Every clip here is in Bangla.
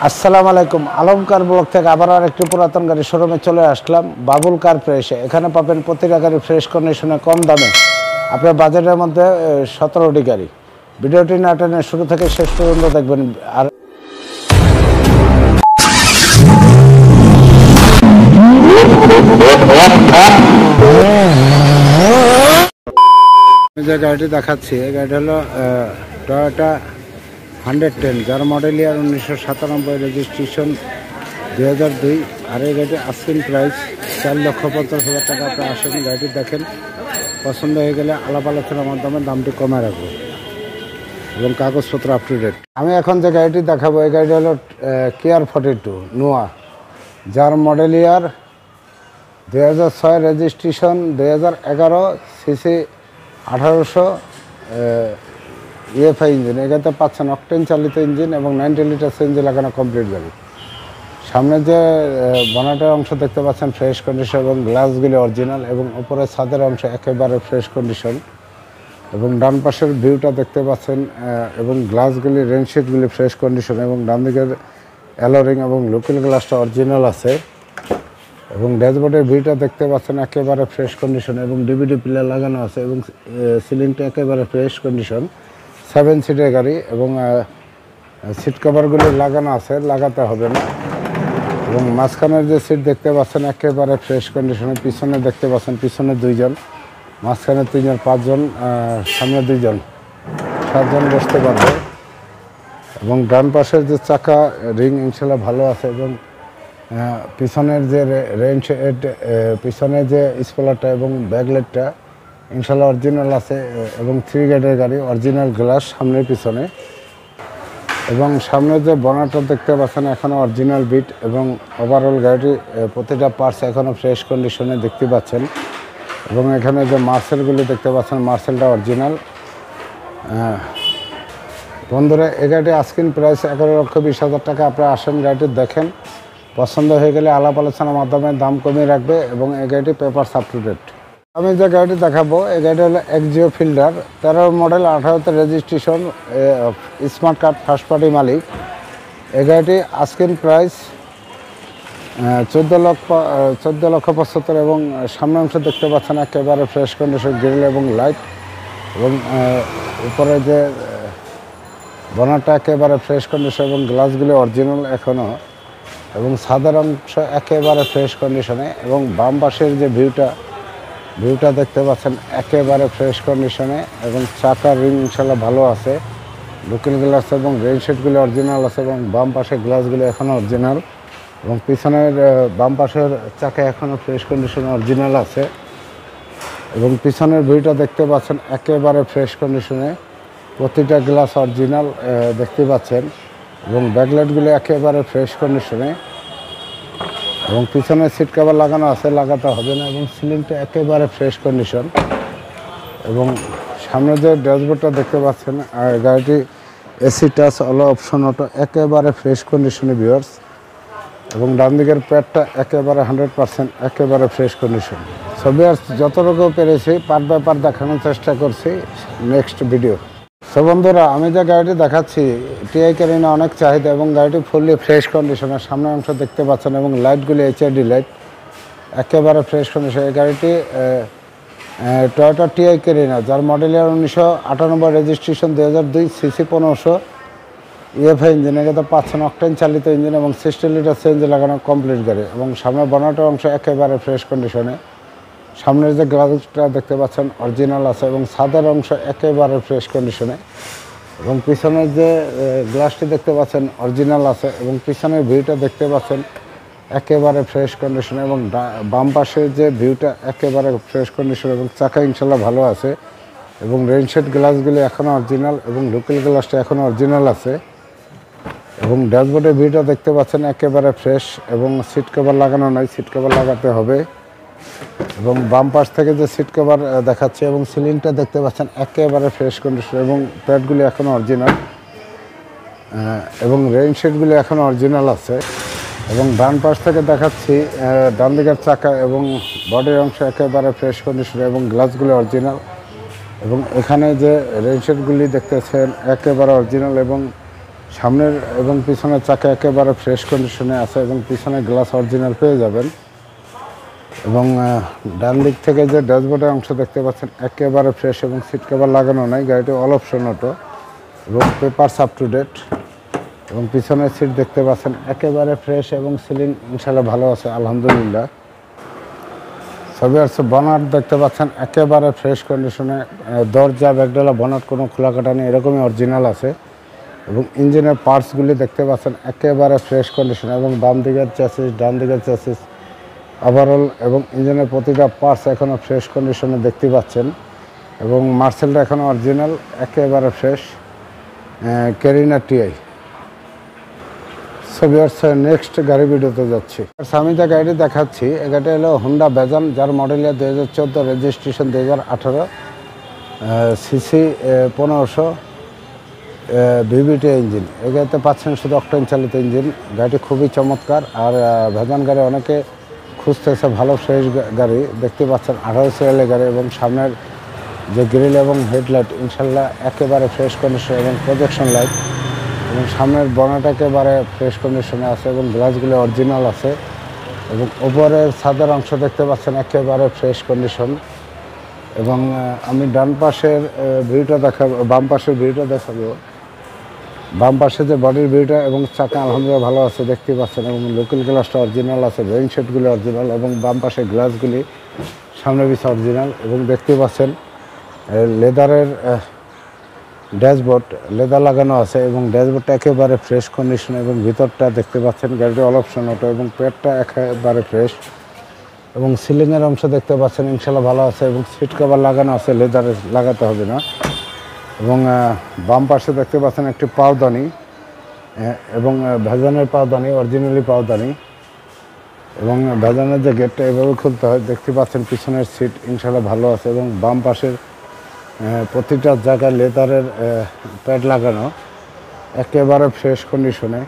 আসসালামু আলাইকুম। আলমকার ব্লক থেকে আবার আরেকটি পুরাতন গাড়ি শোরুমে চলে আসলাম, বাবুল কার ফ্রেশে। এখানে পাবেন প্রতিটা গাড়ি ফ্রেশ কন্ডিশনে কম দামে আপনার বাজেটের মধ্যে 17টি গাড়ি। ভিডিওটি না টেনে শুরু থেকে শেষ পর্যন্ত দেখবেন। আর আমি যে গাড়িটি দেখাচ্ছি এই গাড়িটা হলো টয়োটা 110, যার মডেল ইয়ার 1997, রেজিস্ট্রেশন 2002। আর এই গাড়িটি আস্কিং প্রাইস 4,50,000 টাকা। আপনার আসেন, গাড়িটি দেখেন, পছন্দ হয়ে গেলে আলাপ আলোচনার মাধ্যমে দামটি কমে রাখবো এবং কাগজপত্র আপ টু ডেট। আমি এখন যে গাড়িটি দেখাবো এই গাড়িটি হলো কেয়ার 42 নোয়া, যার মডেল ইয়ার 2006, রেজিস্ট্রেশন 2011, সিসি 1800, ইএফআই ইঞ্জিন। এটাতে পাচ্ছেন অকটেন চালিত ইঞ্জিন এবং 90 লিটার সিএনজি লাগানো কমপ্লিট গাড়ি। সামনে যে বনেটের অংশ দেখতে পাচ্ছেন ফ্রেশ কন্ডিশন এবং গ্লাসগুলি অরিজিনাল, এবং উপরে ছাদের অংশ একেবারে ফ্রেশ কন্ডিশন, এবং ডান পাশের ভিউটা দেখতে পাচ্ছেন এবং গ্লাসগুলি রেনশিটগুলি ফ্রেশ কন্ডিশন, এবং ডান দিকের অ্যালোরিং এবং লোকাল গ্লাসটা অরিজিনাল আছে, এবং ড্যাশবোর্ডের ভিউটা দেখতে পাচ্ছেন একেবারে ফ্রেশ কন্ডিশন, এবং ডিভিডি প্লেয়ার লাগানো আছে, এবং সিলিংটা একেবারে ফ্রেশ কন্ডিশন। 7 সিটের গাড়ি, এবং সিট কভারগুলি লাগানো আছে, লাগাতে হবে না। এবং মাঝখানের যে সিট দেখতে পাচ্ছেন একেবারে ফ্রেশ কন্ডিশনে। পিছনে দেখতে পাচ্ছেন পিছনে 2 জন, মাঝখানে 3 জন, 5 জন, সামনে 2 জন, 7 জন বসতে পারবে। এবং ডান পাশের যে চাকা রিং ইনশাল্লাহ ভালো আছে, এবং পিছনের যে রেঞ্জ পিছনে যে স্পলারটা এবং ব্যাকলাইটটা ইনশাল্লাহ অরিজিনাল আছে, এবং 3 গেটের গাড়ি, অরিজিনাল গ্লাস সামনে পিছনে। এবং সামনে যে বনেটটা দেখতে পাচ্ছেন এখনও অরিজিনাল বিট, এবং ওভারঅল গাড়িটি প্রতিটা পার্টস এখনও ফ্রেশ কন্ডিশনে দেখতে পাচ্ছেন। এবং এখানে যে মার্সেলগুলি দেখতে পাচ্ছেন, মার্সেলটা অরিজিনাল। বন্ধুরা, এই গাড়িটি আস্কিং প্রাইস 11,20,000 টাকা। আপনারা আসেন, গাড়িটি দেখেন, পছন্দ হয়ে গেলে আলাপ আলোচনার মাধ্যমে দাম কমিয়ে রাখবে, এবং এই গাড়িটি পেপারস আপ টু ডেট। আমি যে গাড়িটি দেখাবো এই গাড়িটি হলো এক্সিও ফিল্ডার, 13 মডেল, 18তে registration, smart card, first party মালিক। এই গাড়িটি আস্কিং প্রাইস 14,75,000, এবং সামনে অংশ দেখতে পাচ্ছেন একেবারে ফ্রেশ কন্ডিশন, গ্রিল এবং লাইট, এবং উপরে যে বনেটটা একেবারে ফ্রেশ কন্ডিশন, এবং গ্লাসগুলি অরিজিনাল এখনও, এবং ছাদের অংশ একেবারে ফ্রেশ কন্ডিশনে। এবং বাম পাশের যে ভিউটা দেখতে পাচ্ছেন একেবারে ফ্রেশ কন্ডিশনে, এবং চাকার রিং ইনশাল্লাহ ভালো আছে, লোকাল গ্লাস এবং রেনশিটগুলি অরিজিনাল আছে, এবং বাম পাশের গ্লাসগুলি এখনও অরিজিনাল, এবং পিছনের বাম পাশের চাকা এখনও ফ্রেশ কন্ডিশনে অরিজিনাল আছে, এবং পিছনের ভিউটা দেখতে পাচ্ছেন একেবারে ফ্রেশ কন্ডিশনে, প্রতিটা গ্লাস অরিজিনাল দেখতে পাচ্ছেন, এবং ব্যাকলাইটগুলি একেবারে ফ্রেশ কন্ডিশনে, এবং পিছনে সিট কভার লাগানো আছে, লাগাতে হবে না, এবং সিলিংটা একেবারে ফ্রেশ কন্ডিশন। এবং সামনে যে ড্যাশবোর্ডটা দেখতে পাচ্ছেন গাড়িটি AC touch all option auto, একেবারে ফ্রেশ কন্ডিশনে ভিউয়ার্স, এবং ডান দিকের প্যাডটা একেবারে 100% একেবারে ফ্রেশ কন্ডিশন। সো ভিউয়ার্স, যতটুকু পেরেছি পার্ট বাই পার্ট দেখানোর চেষ্টা করছি নেক্সট ভিডিও। সো বন্ধুরা, আমি যে গাড়িটি দেখাচ্ছি টিআই ক্যারিনা অনেক চাহিদা, এবং গাড়িটি ফুললি ফ্রেশ কন্ডিশনের। সামনের অংশ দেখতে পাচ্ছেন, এবং লাইটগুলি এইচআইডি লাইট, একেবারে ফ্রেশ কন্ডিশন। এই গাড়িটি টয়োটা টিআই ক্যারিনা, যার মডেল ইয়ার 1998, রেজিস্ট্রেশন 2002, সিসি 1500, ইএফআই ইঞ্জিন। এটাতে পাচ্ছেন অকটেন চালিত ইঞ্জিন, এবং 60 লিটার সিএনজি লাগানো কমপ্লিট গাড়ি, এবং সামনে বনেটের অংশ একেবারে ফ্রেশ কন্ডিশনে। সামনের যে গ্লাসটা দেখতে পাচ্ছেন অরিজিনাল আছে, এবং ছাদের অংশ একেবারে ফ্রেশ কন্ডিশনে, এবং পিছনের যে গ্লাসটি দেখতে পাচ্ছেন অরিজিনাল আছে, এবং পিছনের ভিউটা দেখতে পাচ্ছেন একেবারে ফ্রেশ কন্ডিশনে, এবং বাম পাশের যে ভিউটা একেবারে ফ্রেশ কন্ডিশন, এবং চাকা ইনশাল্লাহ ভালো আছে, এবং রেনশেড গ্লাসগুলি এখনও অরিজিনাল, এবং লোকাল গ্লাসটা এখনও অরিজিনাল আছে, এবং ড্যাশবোর্ডের ভিউটা দেখতে পাচ্ছেন একেবারে ফ্রেশ, এবং সিট কভার লাগানো নাই, সিট কভার লাগাতে হবে। এবং বাম পাশ থেকে যে সিট কভার দেখাচ্ছে, এবং সিলিংটা দেখতে পাচ্ছেন একেবারে ফ্রেশ কন্ডিশন, এবং প্যাডগুলি এখনও অরিজিনাল, এবং রেইনশেডগুলি এখনও অরিজিনাল আছে। এবং ডান পাশ থেকে দেখাচ্ছি ডান দিকের চাকা এবং বডির অংশ একেবারে ফ্রেশ কন্ডিশন, এবং গ্লাসগুলি অরিজিনাল, এবং এখানে যে রেইনশেডগুলি দেখতেছেন একেবারে অরিজিনাল, এবং সামনের এবং পিছনের চাকা একেবারে ফ্রেশ কন্ডিশনে আছে এবং পিছনের গ্লাস অরিজিনাল পেয়ে যাবেন। এবং ডান দিক থেকে যে ড্যাশবোর্ডের অংশ দেখতে পাচ্ছেন একেবারে ফ্রেশ এবং সিট কভার লাগানো নাই, গাড়িটি অল অপশন অটো এবং পেপারস আপ টু ডেট। এবং পিছনের সিট দেখতে পাচ্ছেন একেবারে ফ্রেশ এবং সিলিং ইনশাল্লাহ ভালো আছে আলহামদুলিল্লাহ। সবই আছে বনাট দেখতে পাচ্ছেন একেবারে ফ্রেশ কন্ডিশনে, দরজা ব্যাকডালা বনাট কোনো খোলাকাটা নেই, এরকমই অরিজিনাল আছে। এবং ইঞ্জিনের পার্টসগুলি দেখতে পাচ্ছেন একেবারে ফ্রেশ কন্ডিশন এবং বাম দিকের চ্যাসিস ডান দিকের চ্যাসিস ওভারঅল এবং ইঞ্জিনের প্রতিটা পার্টস এখনও ফ্রেশ কন্ডিশনে দেখতে পাচ্ছেন। এবং মার্সেলটা এখনও অরিজিনাল একেবারে ফ্রেশ, ক্যারিনা টিআই। ছবি আসছে নেক্সট গাড়ি ভিডিওতে যাচ্ছি। আমি যে গাড়িটি দেখাচ্ছি এই গাড়িটা হলো হোন্ডা ভেজান, যার model 2014, registration 2018, CC 1500, VVT engine. এই গাড়িতে পাচ্ছেন শুধু অকটেন চালিত ইঞ্জিন। গাড়িটি খুবই চমৎকার। আর ভেজান গাড়ি অনেকে খুঁজতেছে ভালো ফ্রেশ গাড়ি, দেখতে পাচ্ছেন 18 সিরিয়ালের গাড়ি এবং সামনের যে গ্রিল এবং হেডলাইট ইনশাল্লাহ একেবারে ফ্রেশ কন্ডিশন এবং প্রজেকশন লাইট এবং সামনের বনেট একেবারে ফ্রেশ কন্ডিশনে আছে এবং গ্লাসগুলো অরিজিনাল আছে এবং ওপরের ছাদের অংশ দেখতে পাচ্ছেন একেবারে ফ্রেশ কন্ডিশন। এবং আমি ডান পাশের ভিউটা দেখাবো, বাম পাশের ভিউটা দেখাবো। বাম পাশে যে বডির ভিউটা এবং চাকা আলহামদুলিল্লাহ ভালো আছে দেখতে পাচ্ছেন এবং লোকাল গ্লাসটা অরিজিনাল আছে, রেইন শেডগুলি অরিজিনাল এবং বাম পাশের গ্লাসগুলি সামনে পিছে অরিজিনাল এবং দেখতে পাচ্ছেন লেদারের ড্যাশবোর্ড, লেদার লাগানো আছে এবং ড্যাশবোর্ডটা একেবারে ফ্রেশ কন্ডিশন এবং ভিতরটা দেখতে পাচ্ছেন গাড়িটি অল অপশন অটো এবং পেটটা একেবারে ফ্রেশ এবং সিলিংয়ের অংশ দেখতে পাচ্ছেন ইনশাল্লাহ ভালো আছে এবং সিট কভার লাগানো আছে, লেদারে লাগাতে হবে না। এবং বাম পাশে দেখতে পাচ্ছেন একটি পাওদানি এবং ভেজানের পাওদানি, অরিজিনালি পাওদানি এবং ভেজানের যে গেটটা এভাবে খুলতে হয় দেখতে পাচ্ছেন। পিছনের সিট ইনশাল্লাহ ভালো আছে এবং বাম পাশের প্রতিটা জায়গায় লেদারের প্যাড লাগানো একেবারে ফ্রেশ কন্ডিশনে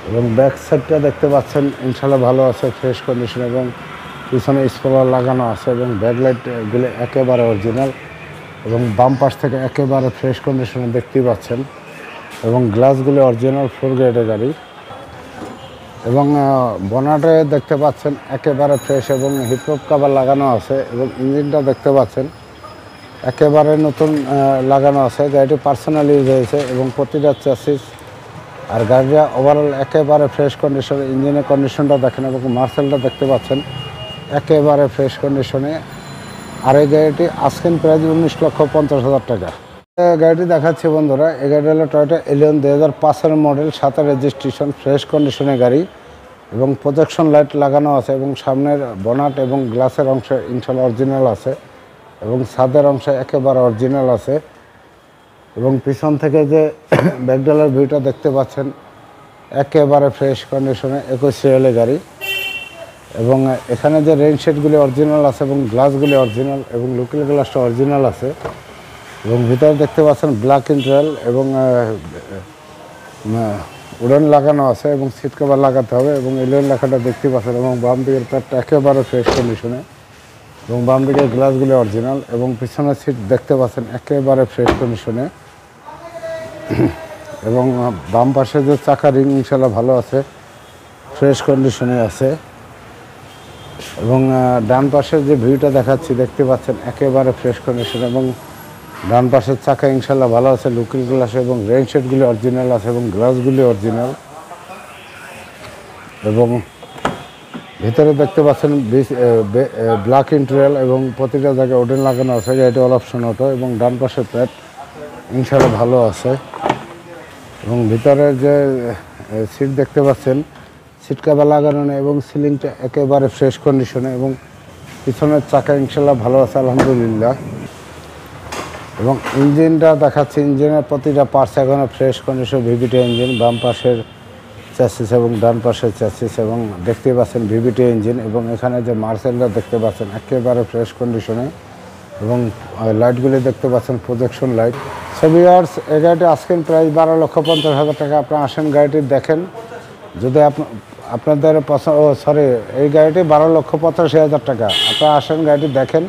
এবং ব্যাক সাইডটা দেখতে পাচ্ছেন ইনশাল্লাহ ভালো আছে ফ্রেশ কন্ডিশন এবং পিছনে স্পয়লার লাগানো আছে এবং ব্যাকলাইটগুলো একেবারে অরিজিনাল এবং বাম পাশ থেকে একেবারে ফ্রেশ কন্ডিশনে দেখতে পাচ্ছেন এবং গ্লাসগুলো অরিজিনাল 4 গ্রেডের গাড়ি এবং বনাটে দেখতে পাচ্ছেন একেবারে ফ্রেশ এবং হিপহপ কভার লাগানো আছে এবং ইঞ্জিনটা দেখতে পাচ্ছেন একেবারে নতুন লাগানো আছে। গাড়িটি পার্সোনাল ইউজ হয়েছে এবং প্রতিটা চ্যাসিস আর গাড়িটা ওভারঅল একেবারে ফ্রেশ কন্ডিশনে। ইঞ্জিনের কন্ডিশনটা দেখেন এবং মার্সেলটা দেখতে পাচ্ছেন একেবারে ফ্রেশ কন্ডিশনে। আর এই গাড়িটি আস্কিং প্রাইস 19,50,000 টাকা। গাড়িটি দেখাচ্ছি বন্ধুরা, এই গাড়িটা হলো টয়োটা এলিয়ন 2005-এর মডেল, 7 রেজিস্ট্রেশন, ফ্রেশ কন্ডিশনের গাড়ি এবং প্রজেকশন লাইট লাগানো আছে এবং সামনের বনাট এবং গ্লাসের অংশ ইনশাল্লাহ অরিজিনাল আছে এবং ছাদের অংশ একেবারে অরিজিনাল আছে এবং পিছন থেকে যে ব্যাকডালার ভিউটা দেখতে পাচ্ছেন একেবারে ফ্রেশ কন্ডিশনে, 21 সিরিয়ালের গাড়ি এবং এখানে যে রেইন শেডগুলি অরিজিনাল আছে এবং গ্লাসগুলি অরিজিনাল এবং লোকাল গ্লাসটা অরিজিনাল আছে এবং ভিতরে দেখতে পাচ্ছেন ব্ল্যাক ইন্টারিয়র এবং উডেন লাগানো আছে এবং সিট কভার লাগাতে হবে এবং এলিয়ন লেখাটা দেখতে পাচ্ছেন এবং বাম দিকের প্যাডটা একেবারে ফ্রেশ কন্ডিশনে এবং বাম দিকের গ্লাসগুলি অরিজিনাল এবং পিছনের সিট দেখতে পাচ্ছেন একেবারে ফ্রেশ কন্ডিশনে এবং বাম পাশে যে চাকা রিং ইনশাল্লাহ ভালো আছে, ফ্রেশ কন্ডিশনে আছে এবং ডান পাশের যে ভিউটা দেখাচ্ছি দেখতে পাচ্ছেন একেবারে ফ্রেশ কন্ডিশন এবং ডান পাশের চাকা ইনশাল্লাহ ভালো আছে, লোকাল গ্লাস এবং রেইন শেডগুলি অরিজিনাল আছে এবং গ্লাসগুলি অরিজিনাল এবং ভিতরে দেখতে পাচ্ছেন ব্ল্যাক ইন্টেরিয়র এবং প্রতিটা জায়গায় ওডেন লাগানো আছে। গাড়িটি অল অপশন অটো এবং ডান পাশের প্যাড ইনশাল্লাহ ভালো আছে এবং ভিতরে যে সিট দেখতে পাচ্ছেন সিট কভার লাগানো নেই এবং সিলিংটা একেবারে ফ্রেশ কন্ডিশনে এবং পিছনের চাকা ইনশাল্লাহ ভালো আছে আলহামদুলিল্লাহ এবং ইঞ্জিনটা দেখাচ্ছি। ইঞ্জিনের প্রতিটা পার্টস এখনও ফ্রেশ কন্ডিশন, ভিভিটি ইঞ্জিন, বাম পাশের চ্যাসিস এবং ডান পাশের চ্যাসিস এবং দেখতে পাচ্ছেন ভিভিটি ইঞ্জিন এবং এখানে যে মার্সেলটা দেখতে পাচ্ছেন একেবারে ফ্রেশ কন্ডিশনে এবং লাইটগুলি দেখতে পাচ্ছেন প্রজেকশন লাইট। সো ভিউয়ার্স, এই গাড়িটি আস্কিং প্রাইস 12,50,000 টাকা। আপনারা আসেন গাড়িটি দেখেন, যদি আপনাদের পছন্দ এই গাড়িটি 12,85,000 টাকা। আপনারা আসেন গাড়িটি দেখেন,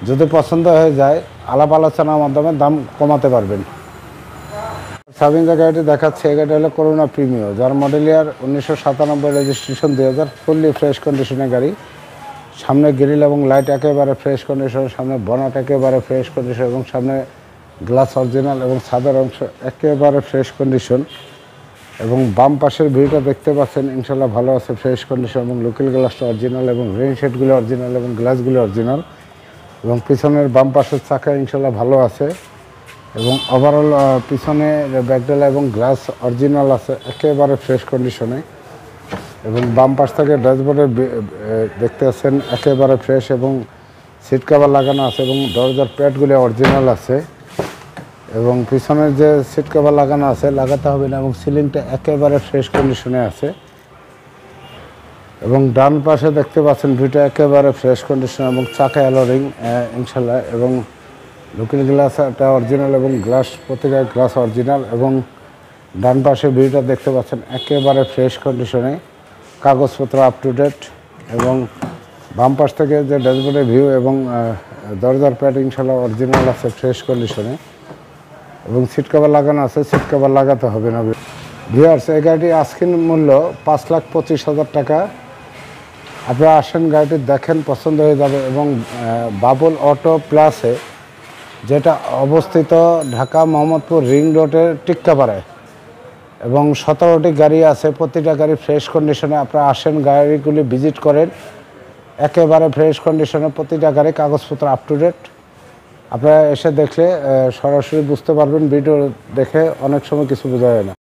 যদি পছন্দ হয়ে যায় আলাপ আলোচনার মাধ্যমে দাম কমাতে পারবেন। সাবিন যে গাড়িটি দেখাচ্ছে এই গাড়িটা হলো করোনা প্রিমিও, যার মডেল ইয়ার 1997, রেজিস্ট্রেশন 2000, ফুললি ফ্রেশ কন্ডিশনের গাড়ি। সামনে গ্রিল এবং লাইট একেবারে ফ্রেশ কন্ডিশন, সামনে বনাট একেবারে ফ্রেশ কন্ডিশন এবং সামনে গ্লাস অরিজিনাল এবং সাদার অংশ একেবারে ফ্রেশ কন্ডিশন। এবং বাম পাশের ভিউটা দেখতে পাচ্ছেন ইনশাল্লাহ ভালো আছে, ফ্রেশ কন্ডিশন এবং লোকাল গ্লাসটা অরিজিনাল এবং রেইন শেডগুলো অরিজিনাল এবং গ্লাসগুলো অরিজিনাল। এবং পিছনের বাম পাশের চাকা ইনশাল্লাহ ভালো আছে এবং ওভারঅল পিছনে ব্যাকডালা এবং গ্লাস অরিজিনাল আছে, একেবারে ফ্রেশ কন্ডিশনে। এবং বাম পাশ থেকে ড্যাশবোর্ডে দেখতে পাচ্ছেন একেবারে ফ্রেশ এবং সিট কভার লাগানো আছে এবং দরজার প্যাডগুলো অরিজিনাল আছে এবং পিছনের যে সিট কভার লাগানো আছে লাগাতে হবে না এবং সিলিংটা একেবারে ফ্রেশ কন্ডিশনে আছে। এবং ডান পাশে দেখতে পাচ্ছেন ভিউটা একেবারে ফ্রেশ কন্ডিশন এবং চাকা অ্যালোরিং ইনশাল্লাহ এবং লুকিং গ্লাসটা অরিজিনাল এবং গ্লাস প্রতিটা গ্লাস অরিজিনাল। এবং ডান পাশে ভিউটা দেখতে পাচ্ছেন একেবারে ফ্রেশ কন্ডিশনে, কাগজপত্র আপ টু ডেট। এবং বাম পাশ থেকে যে ড্যাশবোর্ডের ভিউ এবং দরজার প্যাড ইনশাল্লাহ অরিজিনাল আছে, ফ্রেশ কন্ডিশনে এবং সিট কভার লাগানো আছে, সিট কভার লাগাতে হবে না। ভিউয়ার্স, এই গাড়িটি আজকের মূল্য 5,25,000 টাকা। আপনারা আসেন, গাড়িটি দেখেন, পছন্দ হয়ে যাবে। এবং বাবুল অটো প্লাসে, যেটা অবস্থিত ঢাকা মোহাম্মদপুর রিং রোডের টিক্কাপাড়ায়, এবং 17টি গাড়ি আছে, প্রতিটা গাড়ি ফ্রেশ কন্ডিশনে। আপনারা আসেন, গাড়িগুলি ভিজিট করেন, একেবারে ফ্রেশ কন্ডিশনে প্রতিটা গাড়ি, কাগজপত্র আপ টু ডেট। আপনারা এসে দেখলে সরাসরি বুঝতে পারবেন, ভিডিও দেখে অনেক সময় কিছু বোঝা যায় না।